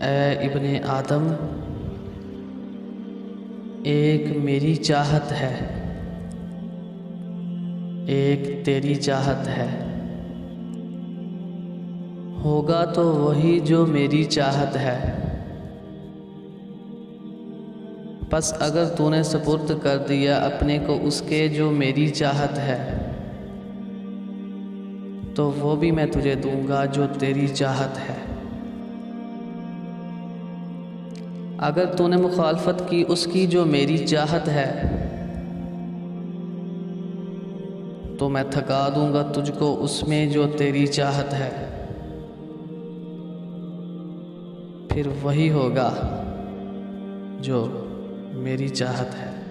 ए इब्ने आदम, एक मेरी चाहत है, एक तेरी चाहत है। होगा तो वही जो मेरी चाहत है। बस अगर तूने सुपुर्द कर दिया अपने को उसके जो मेरी चाहत है, तो वो भी मैं तुझे दूंगा जो तेरी चाहत है। अगर तूने मुखालफत की उसकी जो मेरी चाहत है, तो मैं थका दूंगा तुझको उसमें जो तेरी चाहत है। फिर वही होगा जो मेरी चाहत है।